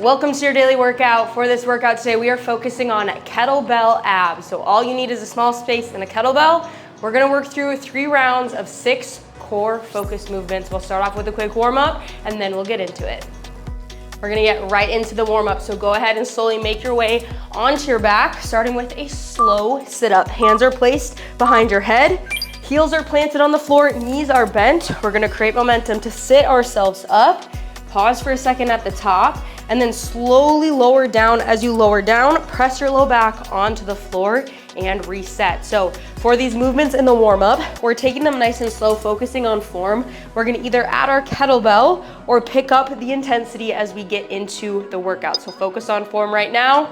Welcome to your daily workout. For this workout today, we are focusing on kettlebell abs. So all you need is a small space and a kettlebell. We're gonna work through 3 rounds of 6 core focused movements. We'll start off with a quick warm up and then we'll get into it. We're gonna get right into the warm up. So go ahead and slowly make your way onto your back, starting with a slow sit up. Hands are placed behind your head. Heels are planted on the floor, knees are bent. We're gonna create momentum to sit ourselves up. Pause for a second at the top, and then slowly lower down. As you lower down, press your low back onto the floor and reset. So for these movements in the warm up, we're taking them nice and slow, focusing on form. We're gonna either add our kettlebell or pick up the intensity as we get into the workout. So focus on form right now,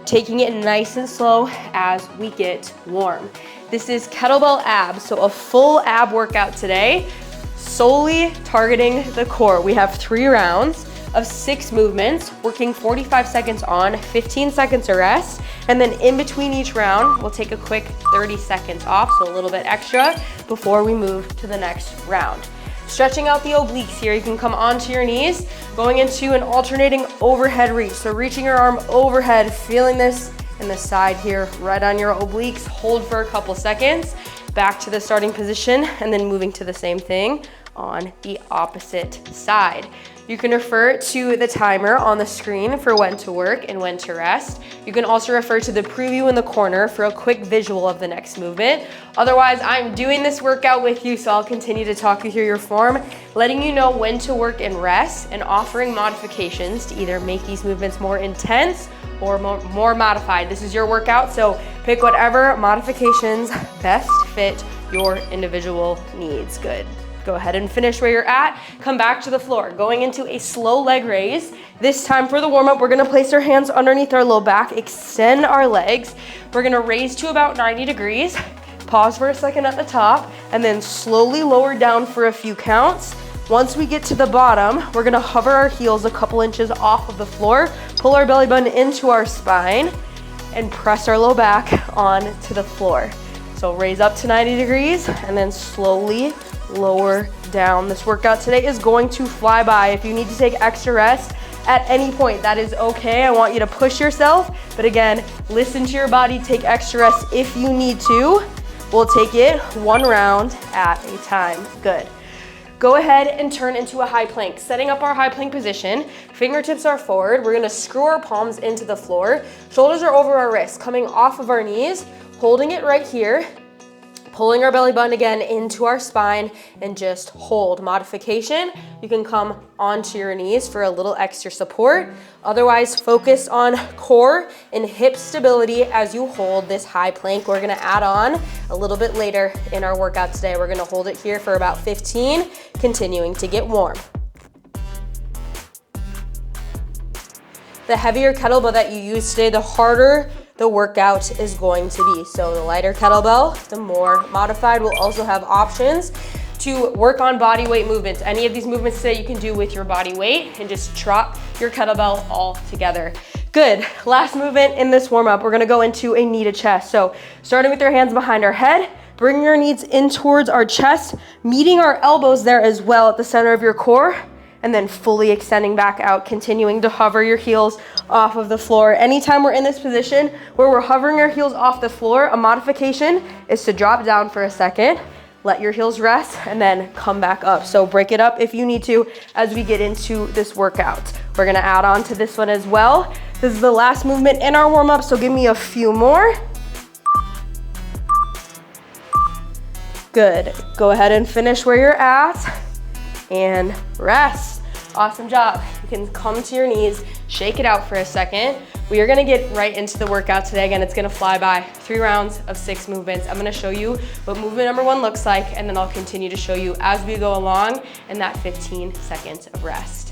taking it nice and slow as we get warm. This is kettlebell abs, so a full ab workout today, solely targeting the core. We have 3 rounds of 6 movements, working 45 seconds on, 15 seconds to rest, and then in between each round, we'll take a quick 30 seconds off, so a little bit extra before we move to the next round. Stretching out the obliques here, you can come onto your knees, going into an alternating overhead reach. So reaching your arm overhead, feeling this in the side here, right on your obliques. Hold for a couple seconds, back to the starting position, and then moving to the same thing on the opposite side. You can refer to the timer on the screen for when to work and when to rest. You can also refer to the preview in the corner for a quick visual of the next movement. Otherwise, I'm doing this workout with you, so I'll continue to talk you through your form, letting you know when to work and rest, and offering modifications to either make these movements more intense or more modified. This is your workout, so pick whatever modifications best fit your individual needs. Good. Go ahead and finish where you're at. Come back to the floor. Going into a slow leg raise. This time for the warm up, we're gonna place our hands underneath our low back, extend our legs. We're gonna raise to about 90 degrees. Pause for a second at the top, and then slowly lower down for a few counts. Once we get to the bottom, we're gonna hover our heels a couple inches off of the floor, pull our belly button into our spine, and press our low back onto the floor. So raise up to 90 degrees, and then slowly lower down. This workout today is going to fly by. If you need to take extra rest at any point, that is okay. I want you to push yourself, but again, listen to your body, take extra rest if you need to. We'll take it 1 round at a time. Good. Go ahead and turn into a high plank. Setting up our high plank position, fingertips are forward. We're gonna screw our palms into the floor. Shoulders are over our wrists, coming off of our knees, holding it right here. Pulling our belly button again into our spine and just hold. Modification, you can come onto your knees for a little extra support. Otherwise, focus on core and hip stability as you hold this high plank. We're gonna add on a little bit later in our workout today. We're gonna hold it here for about 15, continuing to get warm. The heavier kettlebell that you use today, the harder the workout is going to be. So the lighter kettlebell, the more modified. We'll also have options to work on body weight movements. Any of these movements today you can do with your body weight and just drop your kettlebell all together. Good. Last movement in this warm up, we're gonna go into a knee to chest. So starting with your hands behind our head, bring your knees in towards our chest, meeting our elbows there as well at the center of your core, and then fully extending back out, continuing to hover your heels off of the floor. Anytime we're in this position where we're hovering our heels off the floor, a modification is to drop down for a second, let your heels rest, and then come back up. So break it up if you need to as we get into this workout. We're gonna add on to this one as well. This is the last movement in our warm up, so give me a few more. Good. Go ahead and finish where you're at and rest. Awesome job. You can come to your knees, shake it out for a second. We are gonna get right into the workout today. Again, it's gonna fly by. 3 rounds of 6 movements. I'm gonna show you what movement number 1 looks like, and then I'll continue to show you as we go along in that 15 seconds of rest.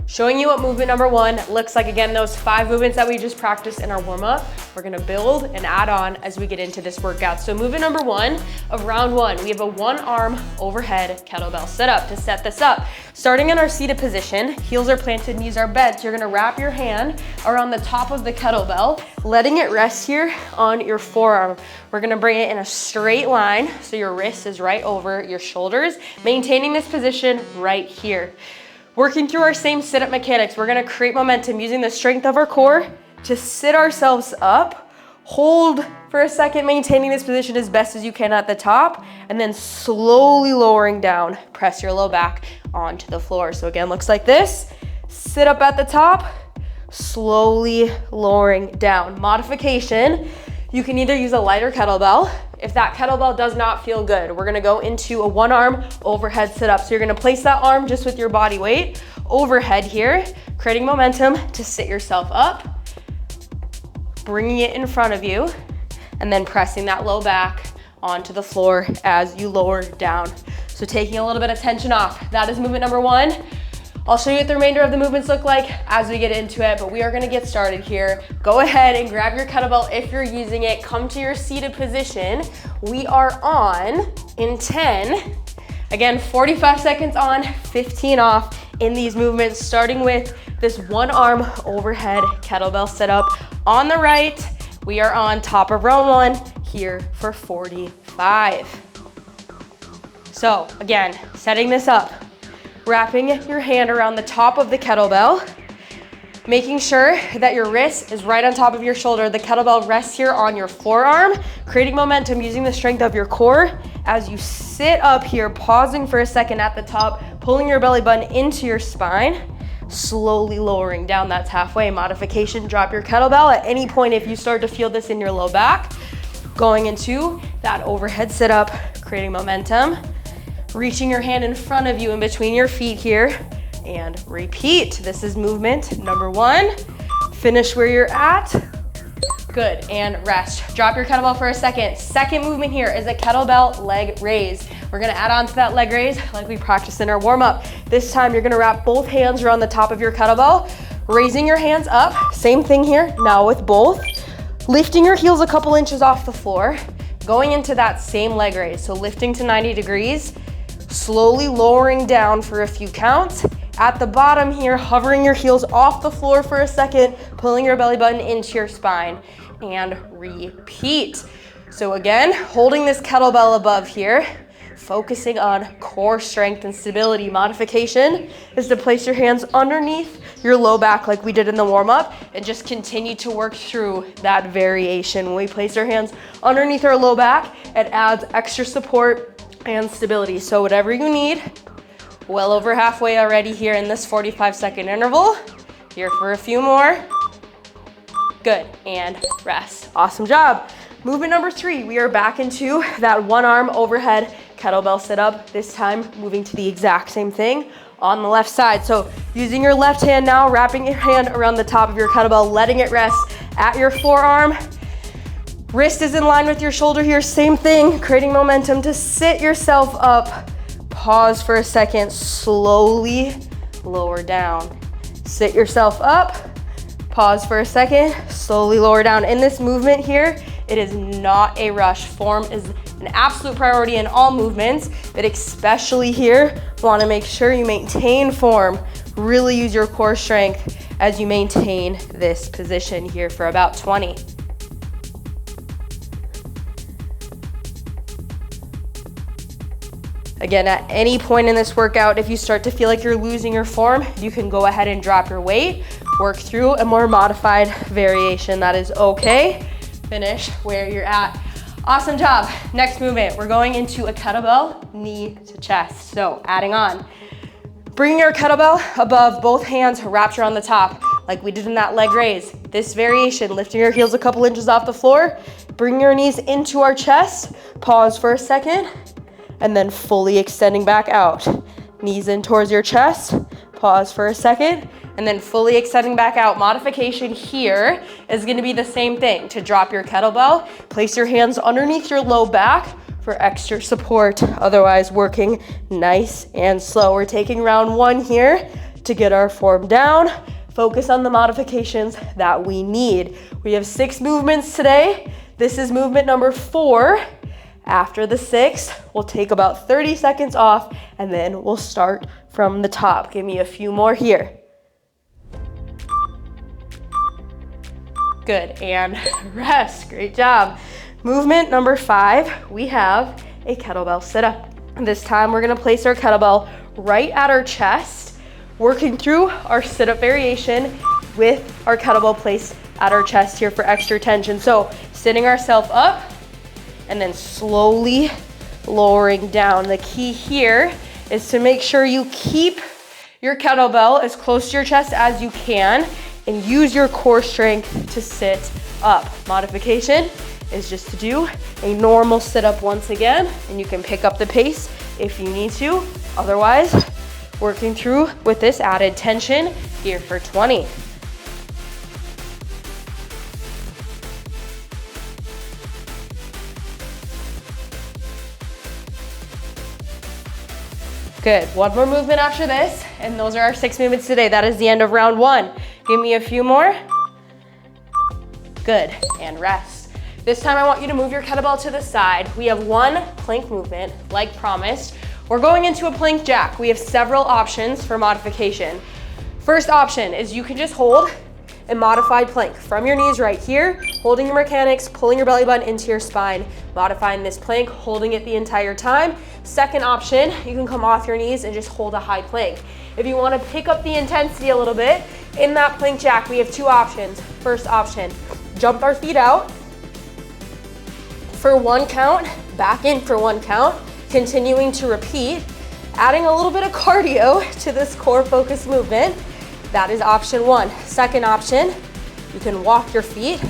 Showing you what movement number 1 looks like. Again, those 5 movements that we just practiced in our warm-up, we're gonna build and add on as we get into this workout. So movement number 1 of round 1, we have a 1-arm overhead kettlebell sit-up. To set this up, starting in our seated position, heels are planted, knees are bent. You're gonna wrap your hand around the top of the kettlebell, letting it rest here on your forearm. We're gonna bring it in a straight line so your wrist is right over your shoulders, maintaining this position right here. Working through our same sit-up mechanics, we're gonna create momentum using the strength of our core to sit ourselves up, hold for a second, maintaining this position as best as you can at the top, and then slowly lowering down. Press your low back onto the floor. So again, looks like this. Sit up at the top, slowly lowering down. Modification, you can either use a lighter kettlebell. If that kettlebell does not feel good, we're gonna go into a one arm overhead sit up. So you're gonna place that arm just with your body weight overhead here, creating momentum to sit yourself up, bringing it in front of you, and then pressing that low back onto the floor as you lower down. So taking a little bit of tension off. That is movement number one. I'll show you what the remainder of the movements look like as we get into it, but we are gonna get started here. Go ahead and grab your kettlebell if you're using it. Come to your seated position. We are on in 10. Again, 45 seconds on, 15 off in these movements, starting with this one arm overhead kettlebell sit up. On the right, we are on top of round one here for 45. So again, setting this up. Wrapping your hand around the top of the kettlebell, making sure that your wrist is right on top of your shoulder. The kettlebell rests here on your forearm, creating momentum using the strength of your core. As you sit up here, pausing for a second at the top, pulling your belly button into your spine, slowly lowering down. That's halfway. Modification, drop your kettlebell at any point if you start to feel this in your low back. Going into that overhead sit up, creating momentum. Reaching your hand in front of you in between your feet here, and repeat. This is movement number one. Finish where you're at. Good, and rest. Drop your kettlebell for a second. Second movement here is a kettlebell leg raise. We're gonna add on to that leg raise like we practiced in our warm-up. This time you're gonna wrap both hands around the top of your kettlebell, raising your hands up. Same thing here, now with both. Lifting your heels a couple inches off the floor, going into that same leg raise. So lifting to 90 degrees, slowly lowering down for a few counts. At the bottom here, hovering your heels off the floor for a second, pulling your belly button into your spine, and repeat. So again, holding this kettlebell above here, focusing on core strength and stability. Modification is to place your hands underneath your low back like we did in the warm-up, and just continue to work through that variation. When we place our hands underneath our low back, it adds extra support and stability. So whatever you need. Well over halfway already here in this 45-second interval. Here for a few more. Good, and rest. Awesome job. Movement number three, we are back into that one arm overhead kettlebell sit up. This time moving to the exact same thing on the left side. So using your left hand now, wrapping your hand around the top of your kettlebell, letting it rest at your forearm. Wrist is in line with your shoulder here, same thing, creating momentum to sit yourself up. Pause for a second, slowly lower down. Sit yourself up, pause for a second, slowly lower down. In this movement here, it is not a rush. Form is an absolute priority in all movements, but especially here, you wanna make sure you maintain form. Really use your core strength as you maintain this position here for about 20. Again, at any point in this workout, if you start to feel like you're losing your form, you can go ahead and drop your weight, work through a more modified variation. That is okay. Finish where you're at. Awesome job. Next movement, we're going into a kettlebell knee to chest. So adding on. Bringing your kettlebell above both hands, wrapped around the top, like we did in that leg raise. This variation, lifting your heels a couple inches off the floor, bring your knees into our chest, pause for a second, and then fully extending back out. Knees in towards your chest, pause for a second, and then fully extending back out. Modification here is gonna be the same thing. To drop your kettlebell, place your hands underneath your low back for extra support. Otherwise, working nice and slow. We're taking round one here to get our form down. Focus on the modifications that we need. We have 6 movements today. This is movement number 4. After the 6, we'll take about 30 seconds off, and then we'll start from the top. Give me a few more here. Good, and rest. Great job. Movement number 5, we have a kettlebell sit-up. This time we're gonna place our kettlebell right at our chest, working through our sit-up variation with our kettlebell placed at our chest here for extra tension. So sitting ourselves up and then slowly lowering down. The key here is to make sure you keep your kettlebell as close to your chest as you can and use your core strength to sit up. Modification is just to do a normal sit-up once again, and you can pick up the pace if you need to. Otherwise, working through with this added tension here for 20. Good, one more movement after this, and those are our 6 movements today. That is the end of round 1. Give me a few more. Good, and rest. This time I want you to move your kettlebell to the side. We have one plank movement, like promised. We're going into a plank jack. We have several options for modification. First option is you can just hold a modified plank from your knees right here, holding your mechanics, pulling your belly button into your spine, modifying this plank, holding it the entire time. Second option, you can come off your knees and just hold a high plank. If you want to pick up the intensity a little bit, in that plank jack, we have 2 options. First option, jump our feet out for 1 count, back in for 1 count, continuing to repeat, adding a little bit of cardio to this core focus movement. That is option 1. Second option, you can walk your feet,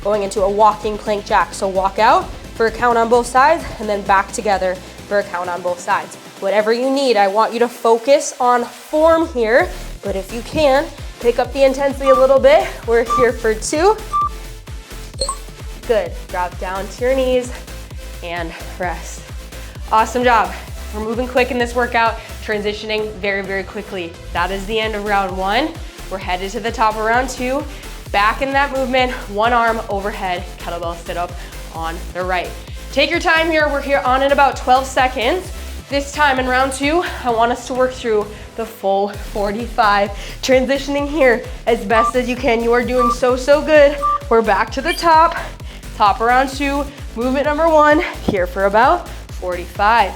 going into a walking plank jack. So walk out for a count on both sides and then back together for a count on both sides. Whatever you need, I want you to focus on form here, but if you can, pick up the intensity a little bit. We're here for 2. Good, drop down to your knees and rest. Awesome job. We're moving quick in this workout, transitioning very, very quickly. That is the end of round 1. We're headed to the top of round 2. Back in that movement, 1 arm overhead, kettlebell sit up on the right. Take your time here. We're here on in about 12 seconds. This time in round 2, I want us to work through the full 45. Transitioning here as best as you can. You are doing so, so good. We're back to the top. Top of round 2, movement number 1, here for about 45.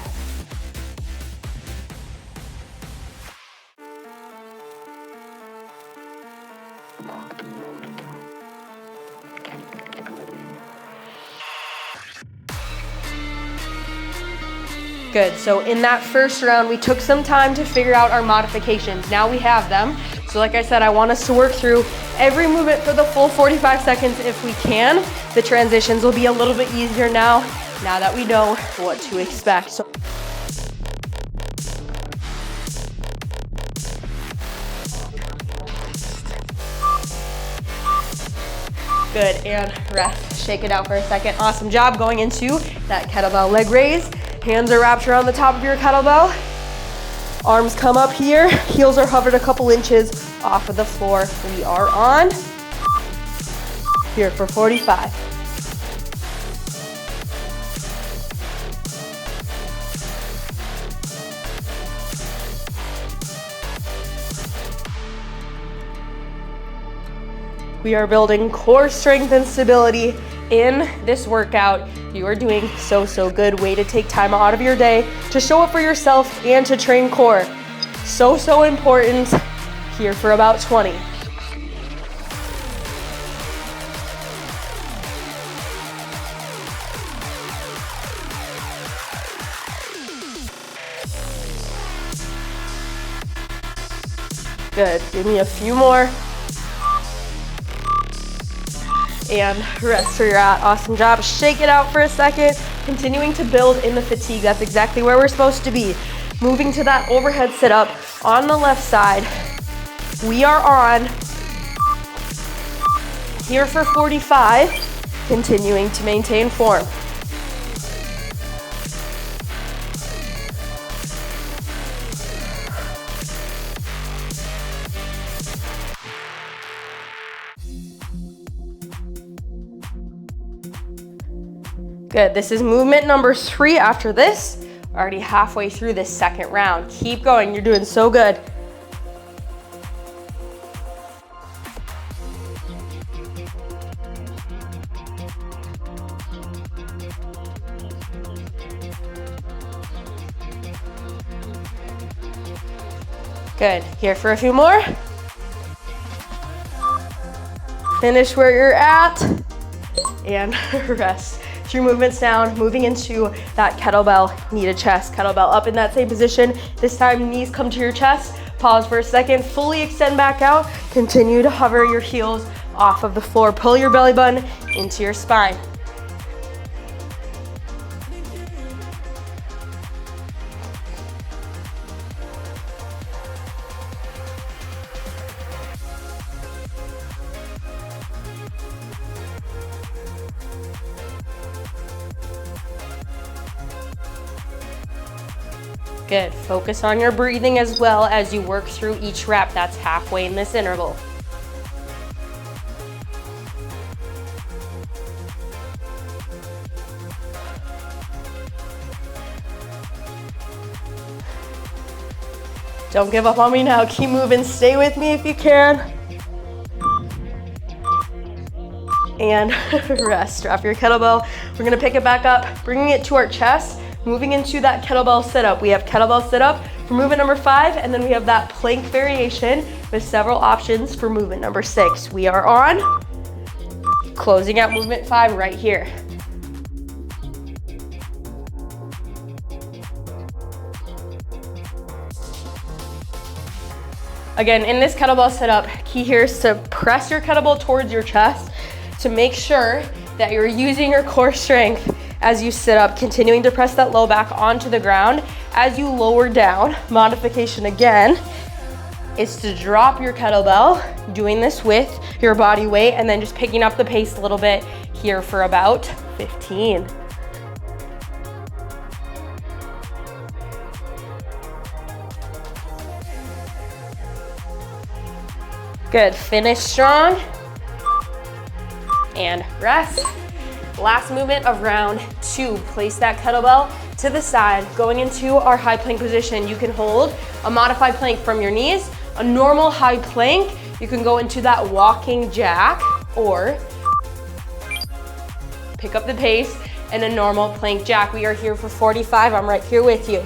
Good, so in that first round, we took some time to figure out our modifications. Now we have them. So like I said, I want us to work through every movement for the full 45 seconds if we can. The transitions will be a little bit easier now that we know what to expect. So good, and rest. Shake it out for a second. Awesome job going into that kettlebell leg raise. Hands are wrapped around the top of your kettlebell. Arms come up here. Heels are hovered a couple inches off of the floor. We are on here for 45. We are building core strength and stability in this workout. You are doing so, so good. Way to take time out of your day to show up for yourself and to train core. So, so important. Here for about 20. Good, give me a few more. And rest where you're at. Awesome job. Shake it out for a second. Continuing to build in the fatigue. That's exactly where we're supposed to be. Moving to that overhead sit up on the left side. We are on here for 45. Continuing to maintain form. Good, this is movement number 3 after this. Already halfway through this second round. Keep going, you're doing so good. Good, here for a few more. Finish where you're at, and rest. 3 movements down, moving into that kettlebell knee to chest. Kettlebell up in that same position. This time, knees come to your chest. Pause for a second, fully extend back out. Continue to hover your heels off of the floor. Pull your belly button into your spine. Good, focus on your breathing as well as you work through each rep. That's halfway in this interval. Don't give up on me now, keep moving, stay with me if you can. And rest, drop your kettlebell. We're gonna pick it back up, bringing it to our chest. Moving into that kettlebell sit-up. We have kettlebell sit-up for movement number 5, and then we have that plank variation with several options for movement number 6. We are on closing out movement 5 right here. Again, in this kettlebell sit-up, key here is to press your kettlebell towards your chest to make sure that you're using your core strength as you sit up, continuing to press that low back onto the ground. As you lower down, modification again is to drop your kettlebell, doing this with your body weight, and then just picking up the pace a little bit here for about 15. Good, finish strong and rest. Last movement of round 2. Place that kettlebell to the side, going into our high plank position. You can hold a modified plank from your knees, a normal high plank. You can go into that walking jack, or pick up the pace in a normal plank jack. We are here for 45. I'm right here with you.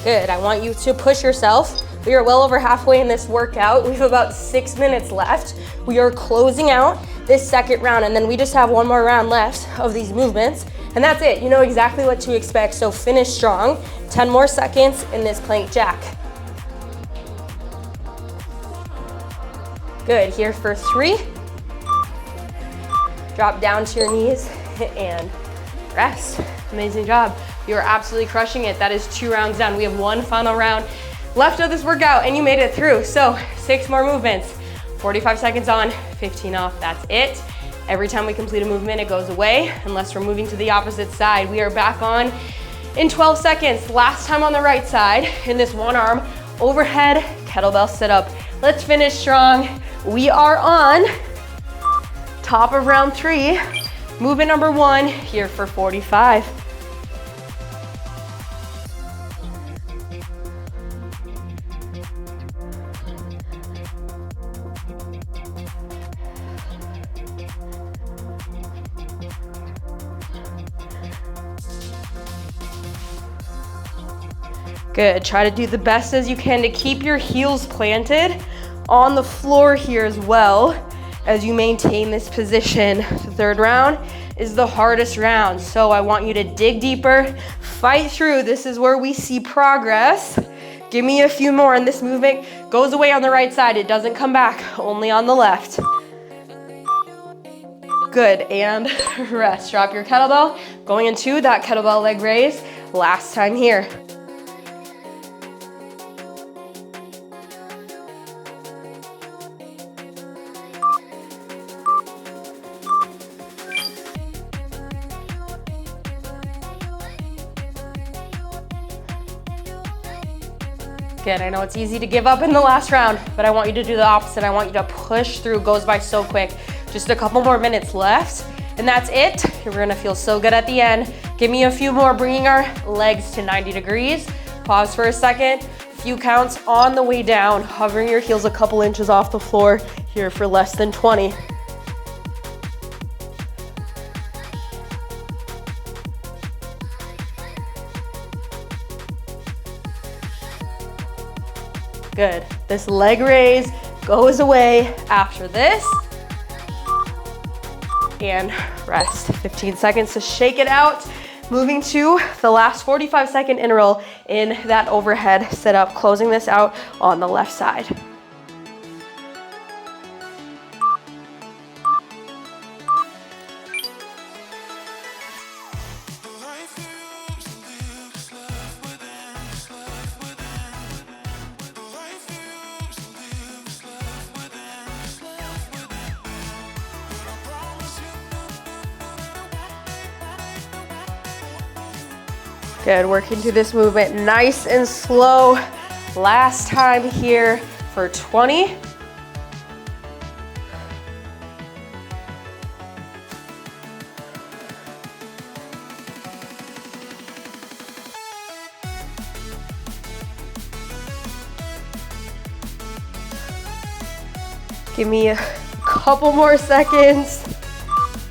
Good, I want you to push yourself. We are well over halfway in this workout. We have about 6 minutes left. We are closing out this second round, and then we just have one more round left of these movements, and that's it. You know exactly what to expect, so finish strong. 10 more seconds in this plank jack. Good, here for 3. Drop down to your knees and rest. Amazing job. You are absolutely crushing it. That is 2 rounds done. We have 1 final round left of this workout, and you made it through. So 6 more movements, 45 seconds on, 15 off, that's it. Every time we complete a movement, it goes away, unless we're moving to the opposite side. We are back on in 12 seconds. Last time on the right side in this one arm overhead kettlebell sit up. Let's finish strong. We are on top of round 3. Movement number 1 here for 45. Good, try to do the best as you can to keep your heels planted on the floor here as well as you maintain this position. The third round is the hardest round, so I want you to dig deeper, fight through. This is where we see progress. Give me a few more, and this movement goes away on the right side. It doesn't come back, only on the left. Good, and rest. Drop your kettlebell, going into that kettlebell leg raise. Last time here. Good, I know it's easy to give up in the last round, but I want you to do the opposite. I want you to push through. It goes by so quick. Just a couple more minutes left, and that's it. You're gonna feel so good at the end. Give me a few more, bringing our legs to 90 degrees. Pause for a second. Few counts on the way down, hovering your heels a couple inches off the floor here for less than 20. Good. This leg raise goes away after this. And rest. 15 seconds to shake it out. Moving to the last 45-second interval in that overhead sit-up, closing this out on the left side. Good, working through this movement nice and slow. Last time here for 20. Give me a couple more seconds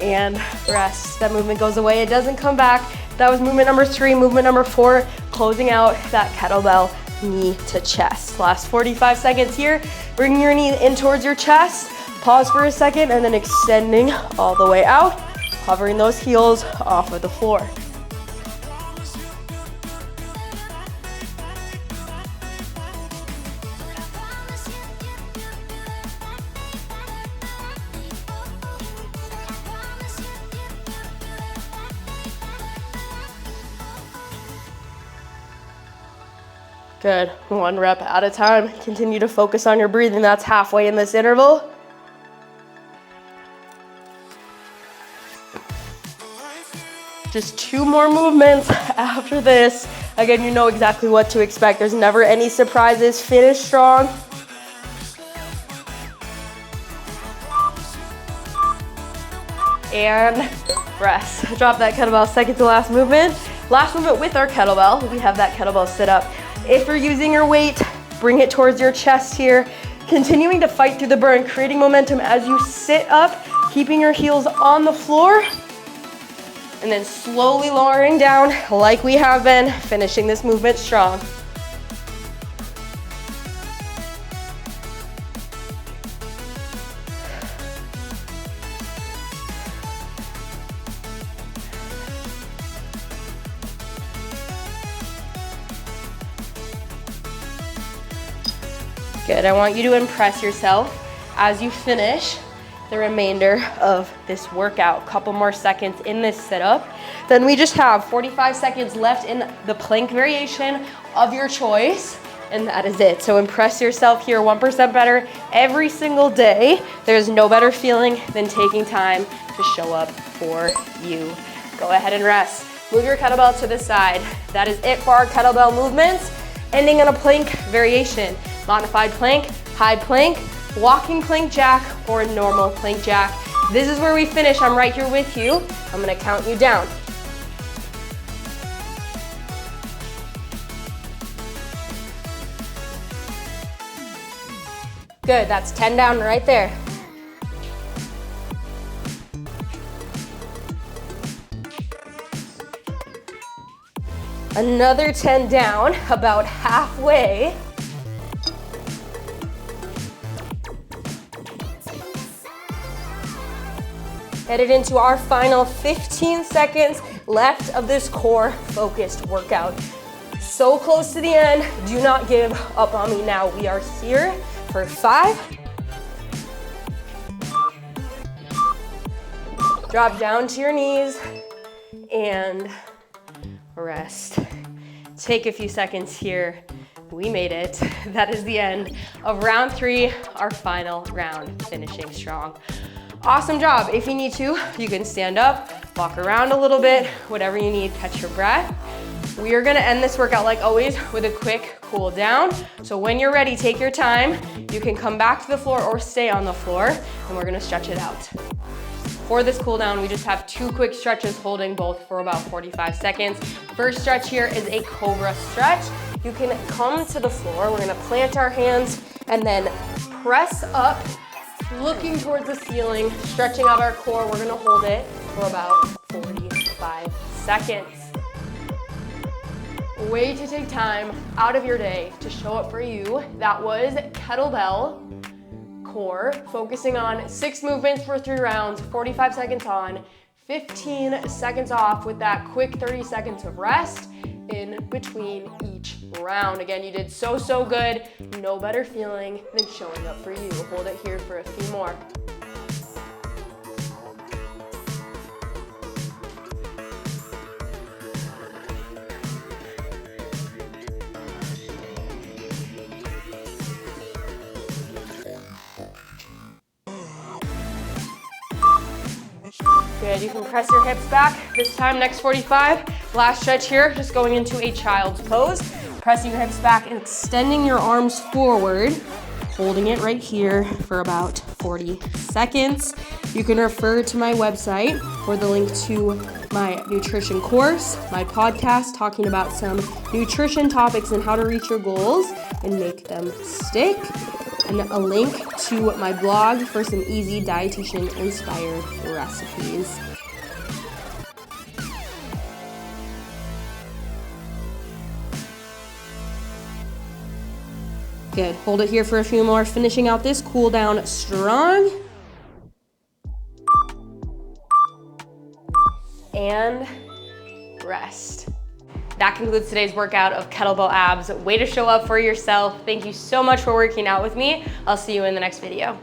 and rest. That movement goes away, it doesn't come back. That was movement number 3. Movement number 4, closing out that kettlebell knee to chest. Last 45 seconds here. Bringing your knee in towards your chest. Pause for a second and then extending all the way out, hovering those heels off of the floor. Good, 1 rep at a time. Continue to focus on your breathing. That's halfway in this interval. Just 2 more movements after this. Again, you know exactly what to expect. There's never any surprises. Finish strong. And rest. Drop that kettlebell, second to last movement. Last movement with our kettlebell. We have that kettlebell sit up. If you're using your weight, bring it towards your chest here. Continuing to fight through the burn, creating momentum as you sit up, keeping your heels on the floor, and then slowly lowering down like we have been, finishing this movement strong. Good, I want you to impress yourself as you finish the remainder of this workout. Couple more seconds in this sit-up. Then we just have 45 seconds left in the plank variation of your choice, and that is it. So impress yourself here 1% better every single day. There's no better feeling than taking time to show up for you. Go ahead and rest. Move your kettlebell to the side. That is it for our kettlebell movements. Ending in a plank variation. Modified plank, high plank, walking plank jack, or normal plank jack. This is where we finish. I'm right here with you. I'm gonna count you down. Good, that's 10 down right there. Another 10 down, about halfway. Headed into our final 15 seconds left of this core focused workout. So close to the end, do not give up on me now. We are here for 5. Drop down to your knees and rest. Take a few seconds here. We made it. That is the end of round 3, our final round, finishing strong. Awesome job. If you need to, you can stand up, walk around a little bit, whatever you need, catch your breath. We are gonna end this workout like always with a quick cool down. So when you're ready, take your time. You can come back to the floor or stay on the floor, and we're gonna stretch it out. For this cool down, we just have 2 quick stretches, holding both for about 45 seconds. First stretch here is a cobra stretch. you can come to the floor. We're gonna plant our hands and then press up, looking towards the ceiling, stretching out our core. We're gonna hold it for about 45 seconds. A way to take time out of your day to show up for you. That was kettlebell core, focusing on 6 movements for 3 rounds, 45 seconds on, 15 seconds off with that quick 30 seconds of rest in between each round. Again, you did so good. No better feeling than showing up for you. Hold it here for a few more. Good, you can press your hips back. This time, next 45. Last stretch here, just going into a child's pose. Pressing your hips back and extending your arms forward, holding it right here for about 40 seconds. You can refer to my website for the link to my nutrition course, my podcast talking about some nutrition topics and how to reach your goals and make them stick, and a link to my blog for some easy dietitian-inspired recipes. Good, hold it here for a few more, finishing out this cool down strong. And rest. That concludes today's workout of kettlebell abs. Way to show up for yourself. Thank you so much for working out with me. I'll see you in the next video.